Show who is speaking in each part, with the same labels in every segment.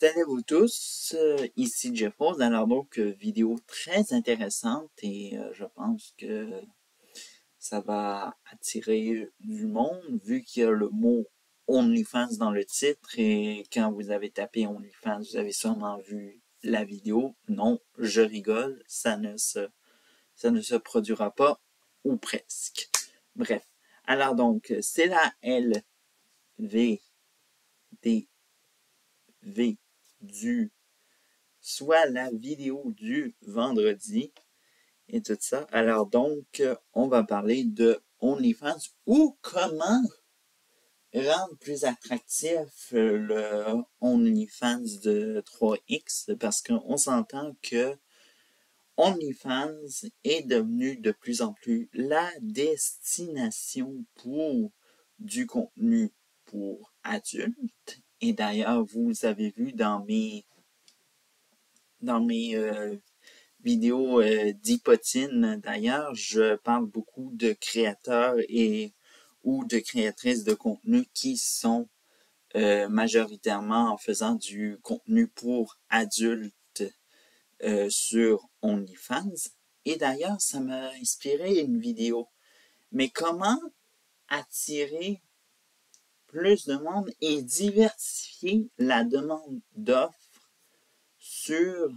Speaker 1: Salut vous tous, ici Jeff Rose. Alors donc, vidéo très intéressante et je pense que ça va attirer du monde vu qu'il y a le mot OnlyFans dans le titre et quand vous avez tapé OnlyFans, vous avez sûrement vu la vidéo. Non, je rigole, ça ne se produira pas ou presque. Bref, alors donc, c'est la LVDV soit la vidéo du vendredi et tout ça. Alors donc, on va parler de OnlyFans ou comment rendre plus attractif le OnlyFans de 3X parce qu'on s'entend que OnlyFans est devenu de plus en plus la destination pour du contenu pour adultes. Et d'ailleurs, vous avez vu dans mes vidéos d'Hypotine, d'ailleurs, je parle beaucoup de créateurs ou de créatrices de contenu qui sont majoritairement en faisant du contenu pour adultes sur OnlyFans. Et d'ailleurs, ça m'a inspiré une vidéo. Mais comment attirer plus de monde et diversifier la demande d'offres sur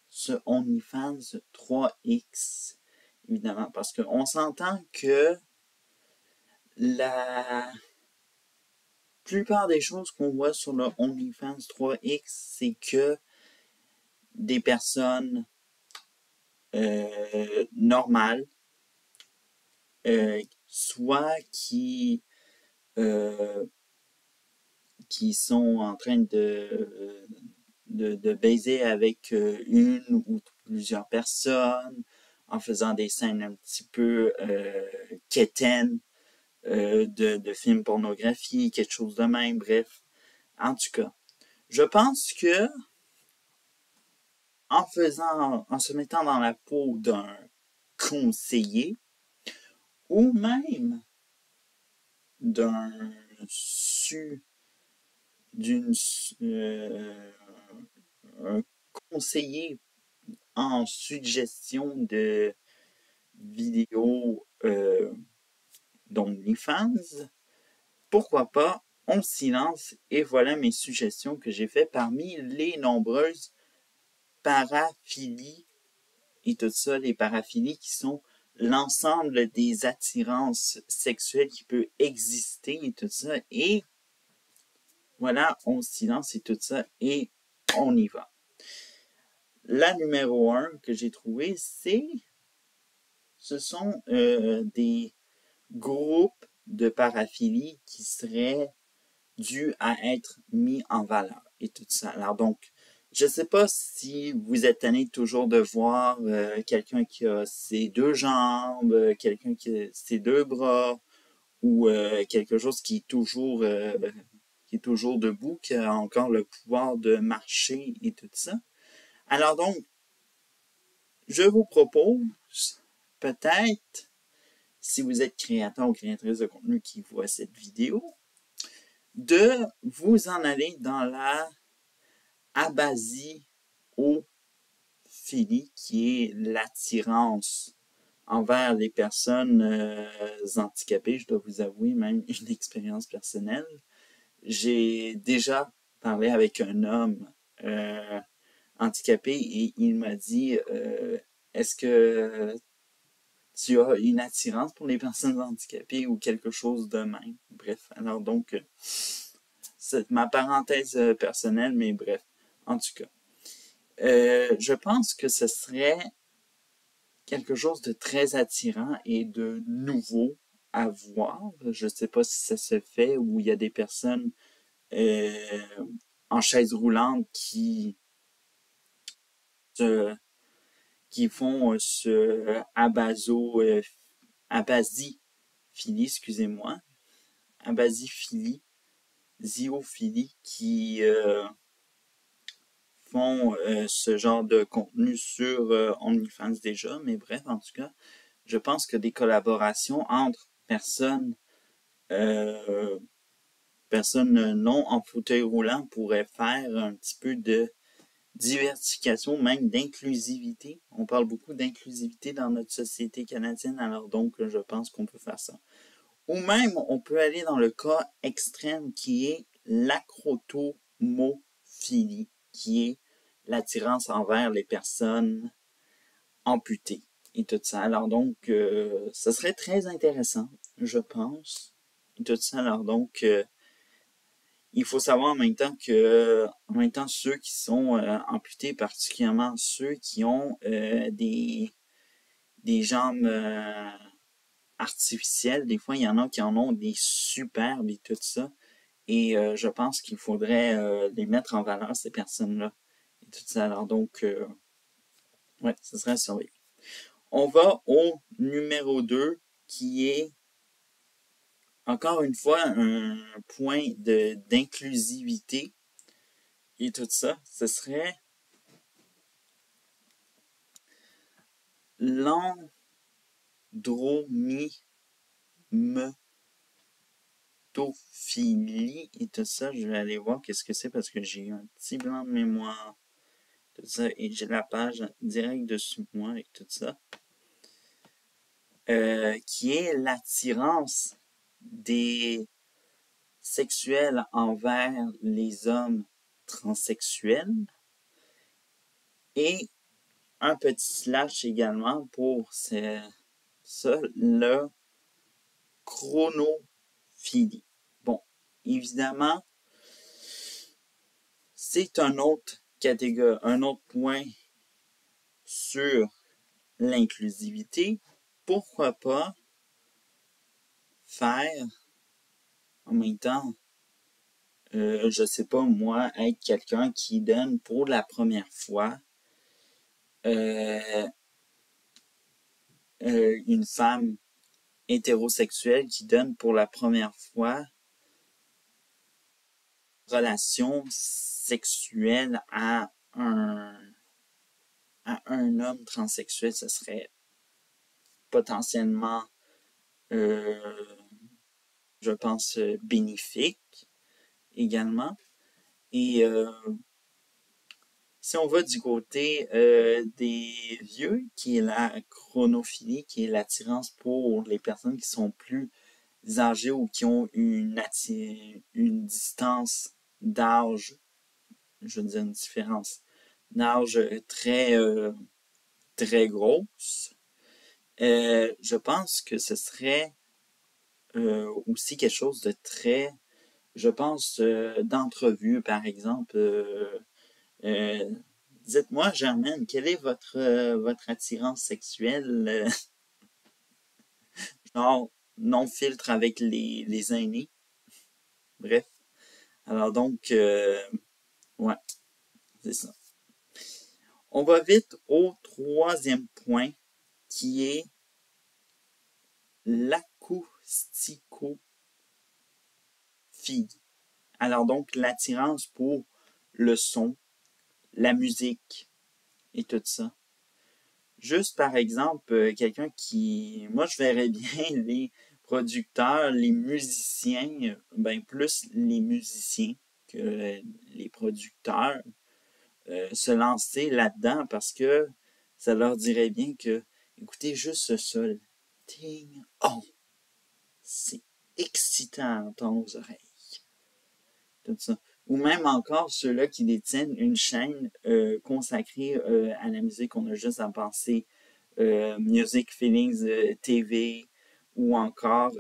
Speaker 1: ce OnlyFans 3X, évidemment, parce qu'on s'entend que la plupart des choses qu'on voit sur le OnlyFans 3X, c'est que des personnes normales, soit qui sont en train de baiser avec une ou plusieurs personnes, en faisant des scènes un petit peu quétaines de films pornographie, quelque chose de même, bref. En tout cas, je pense que en se mettant dans la peau d'un conseiller ou même d'un un conseiller en suggestion de vidéos d'OnlyFans, pourquoi pas, on s'y lance et voilà mes suggestions que j'ai faites parmi les nombreuses paraphilies et tout ça, les paraphilies qui sont l'ensemble des attirances sexuelles qui peut exister et tout ça, et voilà, on s'y lance et tout ça, et on y va. La numéro 1 que j'ai trouvée, ce sont des groupes de paraphilie qui seraient dus à être mis en valeur et tout ça. Alors donc, je ne sais pas si vous êtes tanné toujours de voir quelqu'un qui a ses deux jambes, quelqu'un qui a ses deux bras, ou quelque chose qui est toujours debout, qui a encore le pouvoir de marcher et tout ça. Alors donc, je vous propose peut-être, si vous êtes créateur ou créatrice de contenu qui voit cette vidéo, de vous en aller dans la abasiophilie, qui est l'attirance envers les personnes handicapées. Je dois vous avouer même une expérience personnelle. J'ai déjà parlé avec un homme handicapé et il m'a dit est-ce que tu as une attirance pour les personnes handicapées ou quelque chose de même. Bref, alors donc, c'est ma parenthèse personnelle, mais bref, en tout cas. Je pense que ce serait quelque chose de très attirant et de nouveau à voir. Je ne sais pas si ça se fait où il y a des personnes en chaise roulante qui font ce abasiphilie, excusez-moi, abasiphilie, ziophilie, qui font ce genre de contenu sur OnlyFans déjà, mais bref, en tout cas, je pense que des collaborations entre personnes personnes non en fauteuil roulant pourraient faire un petit peu de diversification, même d'inclusivité. On parle beaucoup d'inclusivité dans notre société canadienne, alors donc je pense qu'on peut faire ça. Ou même, on peut aller dans le cas extrême qui est l'acrotomophilie, qui est l'attirance envers les personnes amputées et tout ça. Alors donc, ce serait très intéressant, je pense, et tout ça. Alors donc, il faut savoir en même temps, ceux qui sont amputés, particulièrement ceux qui ont des jambes artificielles, des fois, il y en a qui en ont des superbes et tout ça. Et je pense qu'il faudrait les mettre en valeur, ces personnes-là. Et tout ça. Alors donc, ouais, ce serait à surveiller. On va au numéro 2, qui est encore une fois un point d'inclusivité et tout ça. Ce serait l'andromyophilie et tout ça. Je vais aller voir qu'est-ce que c'est parce que j'ai eu un petit blanc de mémoire. Tout ça, et j'ai la page direct dessus de moi avec tout ça. Qui est l'attirance des sexuels envers les hommes transsexuels et un petit slash également pour ça, le chronophilie. Bon, évidemment, c'est un autre catégorie, un autre point sur l'inclusivité. Pourquoi pas faire en même temps, je sais pas moi, être quelqu'un qui donne pour la première fois une femme hétérosexuelle qui donne pour la première fois relation sexuelle à un homme transsexuel, ce serait potentiellement, je pense, bénéfique également. Et si on va du côté des vieux, qui est la chronophilie, qui est l'attirance pour les personnes qui sont plus âgés ou qui ont une distance d'âge, je veux dire une différence d'âge très grosse, je pense que ce serait aussi quelque chose de très, je pense, d'entrevue, par exemple. Dites-moi, Germaine, quelle est votre attirance sexuelle, genre non filtre avec les aînés? Bref. Alors donc, ouais, c'est ça. On va vite au troisième point, qui est l'acousticophilie. Alors donc, l'attirance pour le son, la musique et tout ça. Juste par exemple, quelqu'un qui... Moi, je verrais bien les producteurs, les musiciens, ben plus les musiciens que les producteurs, se lancer là-dedans parce que ça leur dirait bien que, écoutez juste ce sol. Ting, oh, c'est excitant à entendre aux oreilles. Tout ça. Ou même encore ceux-là qui détiennent une chaîne consacrée à la musique. On a juste à penser Music Feelings TV ou encore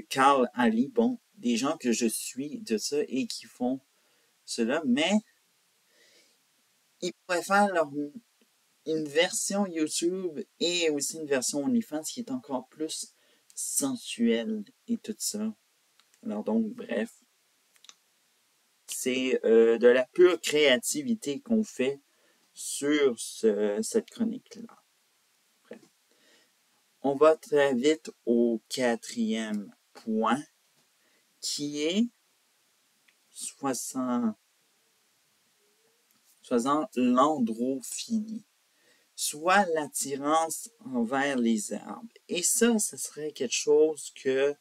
Speaker 1: Carl Ali. Bon, des gens que je suis de ça et qui font cela, mais ils pourraient faire une version YouTube et aussi une version OnlyFans qui est encore plus sensuelle et tout ça. Alors donc, bref, c'est de la pure créativité qu'on fait sur cette chronique-là. Bref. On va très vite au quatrième point, qui est 60 l'androphilie, soit l'attirance envers les arbres. Et ça, ce serait quelque chose que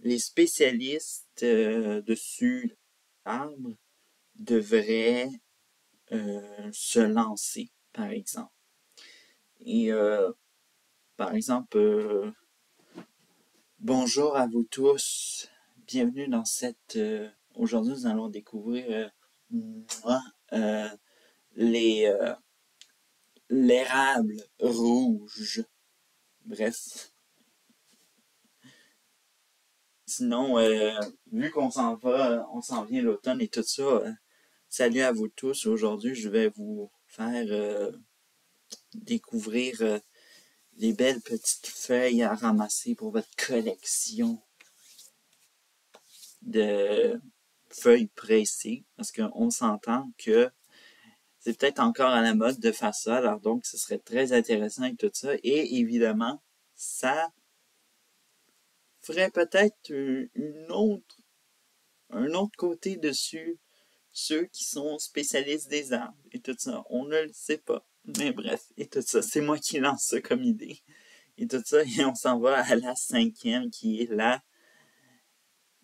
Speaker 1: les spécialistes dessus l'arbre devraient se lancer, par exemple. Et par exemple, bonjour à vous tous, bienvenue dans cette... aujourd'hui, nous allons découvrir les l'érable rouge. Bref. Sinon, vu qu'on s'en va, on s'en vient l'automne et tout ça, salut à vous tous. Aujourd'hui, je vais vous faire découvrir les belles petites feuilles à ramasser pour votre collection de feuilles pressées. Parce qu'on s'entend que c'est peut-être encore à la mode de faire ça. Alors donc, ce serait très intéressant et tout ça. Et évidemment, ça ferait peut-être un autre côté dessus ceux qui sont spécialistes des arbres et tout ça. On ne le sait pas. Mais bref, et tout ça, c'est moi qui lance ça comme idée. Et tout ça, et on s'en va à la 5e qui est la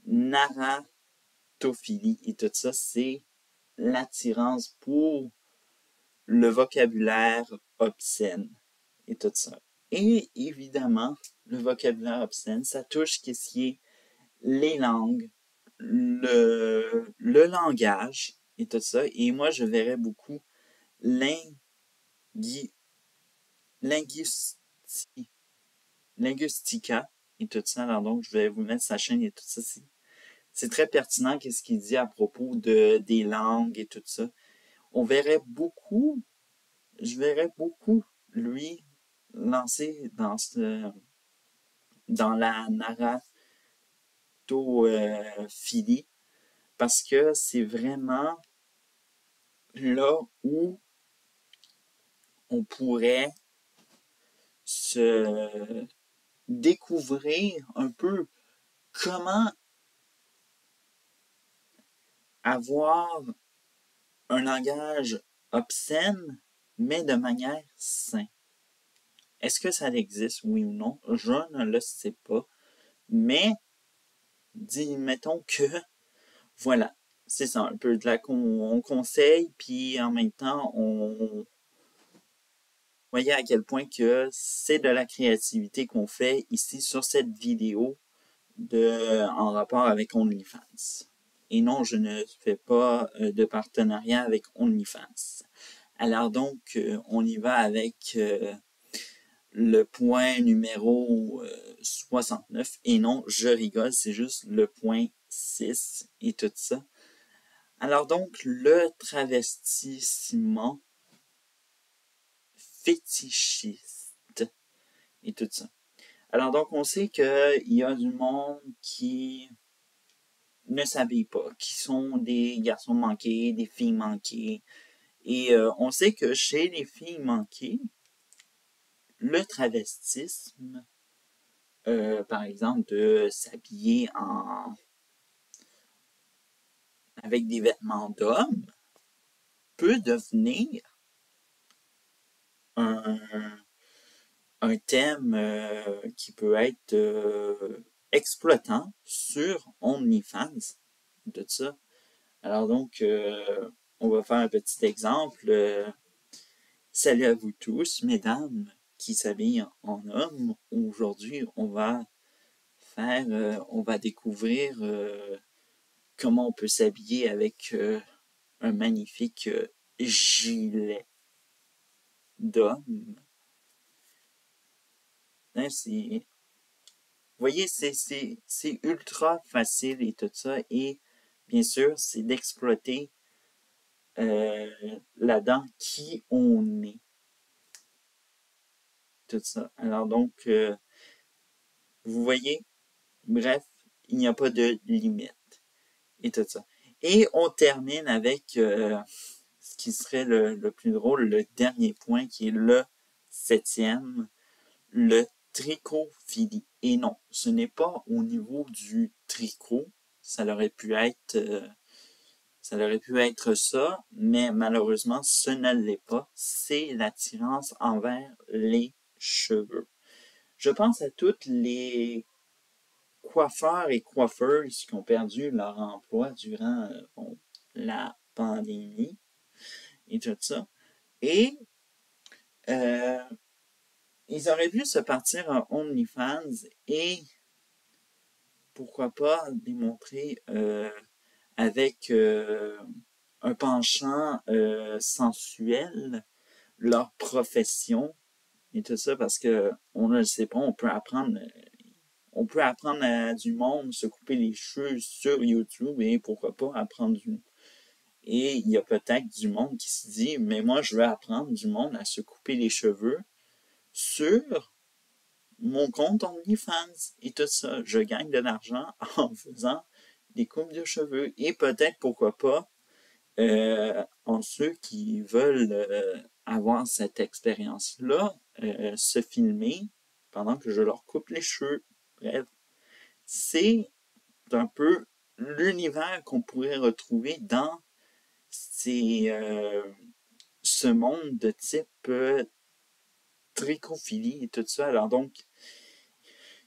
Speaker 1: naratophilie. Et tout ça, c'est l'attirance pour le vocabulaire obscène. Et tout ça. Et évidemment, le vocabulaire obscène, ça touche qu'est-ce qui est les langues, le langage et tout ça. Et moi, je verrais beaucoup Linguistica et tout ça. Alors donc, je vais vous mettre sa chaîne et tout ça. C'est très pertinent qu'est-ce qu'il dit à propos des langues et tout ça. Je verrais beaucoup, lui, lancer dans la naratophilie parce que c'est vraiment là où on pourrait se découvrir un peu comment avoir un langage obscène, mais de manière saine. Est-ce que ça existe, oui ou non? Je ne le sais pas. Mais, mettons que, voilà, c'est ça, un peu de la on conseille, puis en même temps, on voyez à quel point que c'est de la créativité qu'on fait ici sur cette vidéo en rapport avec OnlyFans. Et non, je ne fais pas de partenariat avec OnlyFans. Alors donc, on y va avec le point numéro 69. Et non, je rigole, c'est juste le point 6 et tout ça. Alors donc, le travestissement fétichiste et tout ça. Alors donc, on sait qu'il y a du monde qui ne s'habillent pas, qui sont des garçons manqués, des filles manquées. Et on sait que chez les filles manquées, le travestisme, par exemple, de s'habiller avec des vêtements d'homme, peut devenir un thème qui peut être exploitant sur OnlyFans de ça. Alors donc, on va faire un petit exemple. Salut à vous tous, mesdames qui s'habillent en homme. Aujourd'hui, on va découvrir comment on peut s'habiller avec un magnifique gilet d'homme. Hein, vous voyez, c'est ultra facile et tout ça. Et bien sûr, c'est d'exploiter là-dedans qui on est. Tout ça. Alors donc, vous voyez, bref, il n'y a pas de limite. Et tout ça. Et on termine avec ce qui serait le plus drôle, le dernier point, qui est le 7e, le tricophilie. Et non, ce n'est pas au niveau du tricot, ça aurait pu être ça, mais malheureusement, ce ne l'est pas. C'est l'attirance envers les cheveux. Je pense à toutes les coiffeurs et coiffeuses qui ont perdu leur emploi durant la pandémie et tout ça. Et ils auraient pu se partir un OnlyFans et pourquoi pas démontrer avec un penchant sensuel leur profession et tout ça parce que on ne le sait pas, on peut apprendre à du monde se couper les cheveux sur YouTube et pourquoi pas apprendre du. Et il y a peut-être du monde qui se dit mais moi je veux apprendre du monde à se couper les cheveux sur mon compte OnlyFans et tout ça. Je gagne de l'argent en faisant des coupes de cheveux et peut-être pourquoi pas en ceux qui veulent avoir cette expérience-là, se filmer pendant que je leur coupe les cheveux. Bref, c'est un peu l'univers qu'on pourrait retrouver dans ce monde de type trichophilie et tout ça. Alors donc,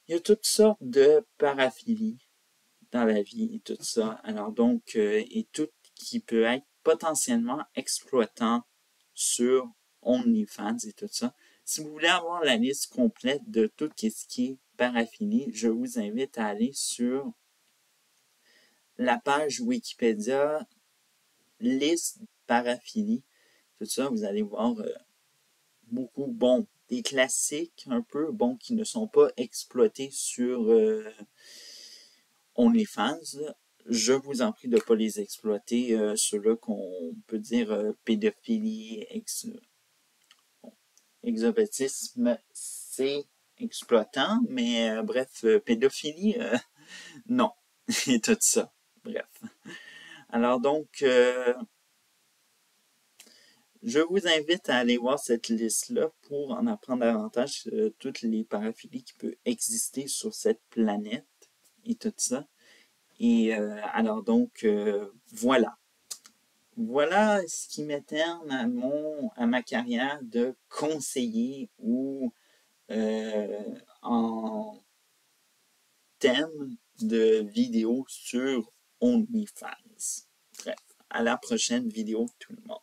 Speaker 1: il y a toutes sortes de paraphilies dans la vie et tout ça. Alors donc, et tout qui peut être potentiellement exploitant sur OnlyFans et tout ça. Si vous voulez avoir la liste complète de tout ce qui est paraphilie, je vous invite à aller sur la page Wikipédia, liste paraphilie, tout ça. Vous allez voir beaucoup, des classiques un peu, qui ne sont pas exploités sur OnlyFans. Je vous en prie de ne pas les exploiter, ceux-là qu'on peut dire pédophilie, exotisme, c'est exploitant, mais bref, pédophilie, non, et tout ça. Bref. Alors donc, je vous invite à aller voir cette liste-là pour en apprendre davantage sur toutes les paraphilies qui peuvent exister sur cette planète et tout ça. Et alors donc, voilà. Voilà ce qui met terme à ma carrière de conseiller ou en thème de vidéo sur OnlyFans. Bref, à la prochaine vidéo tout le monde.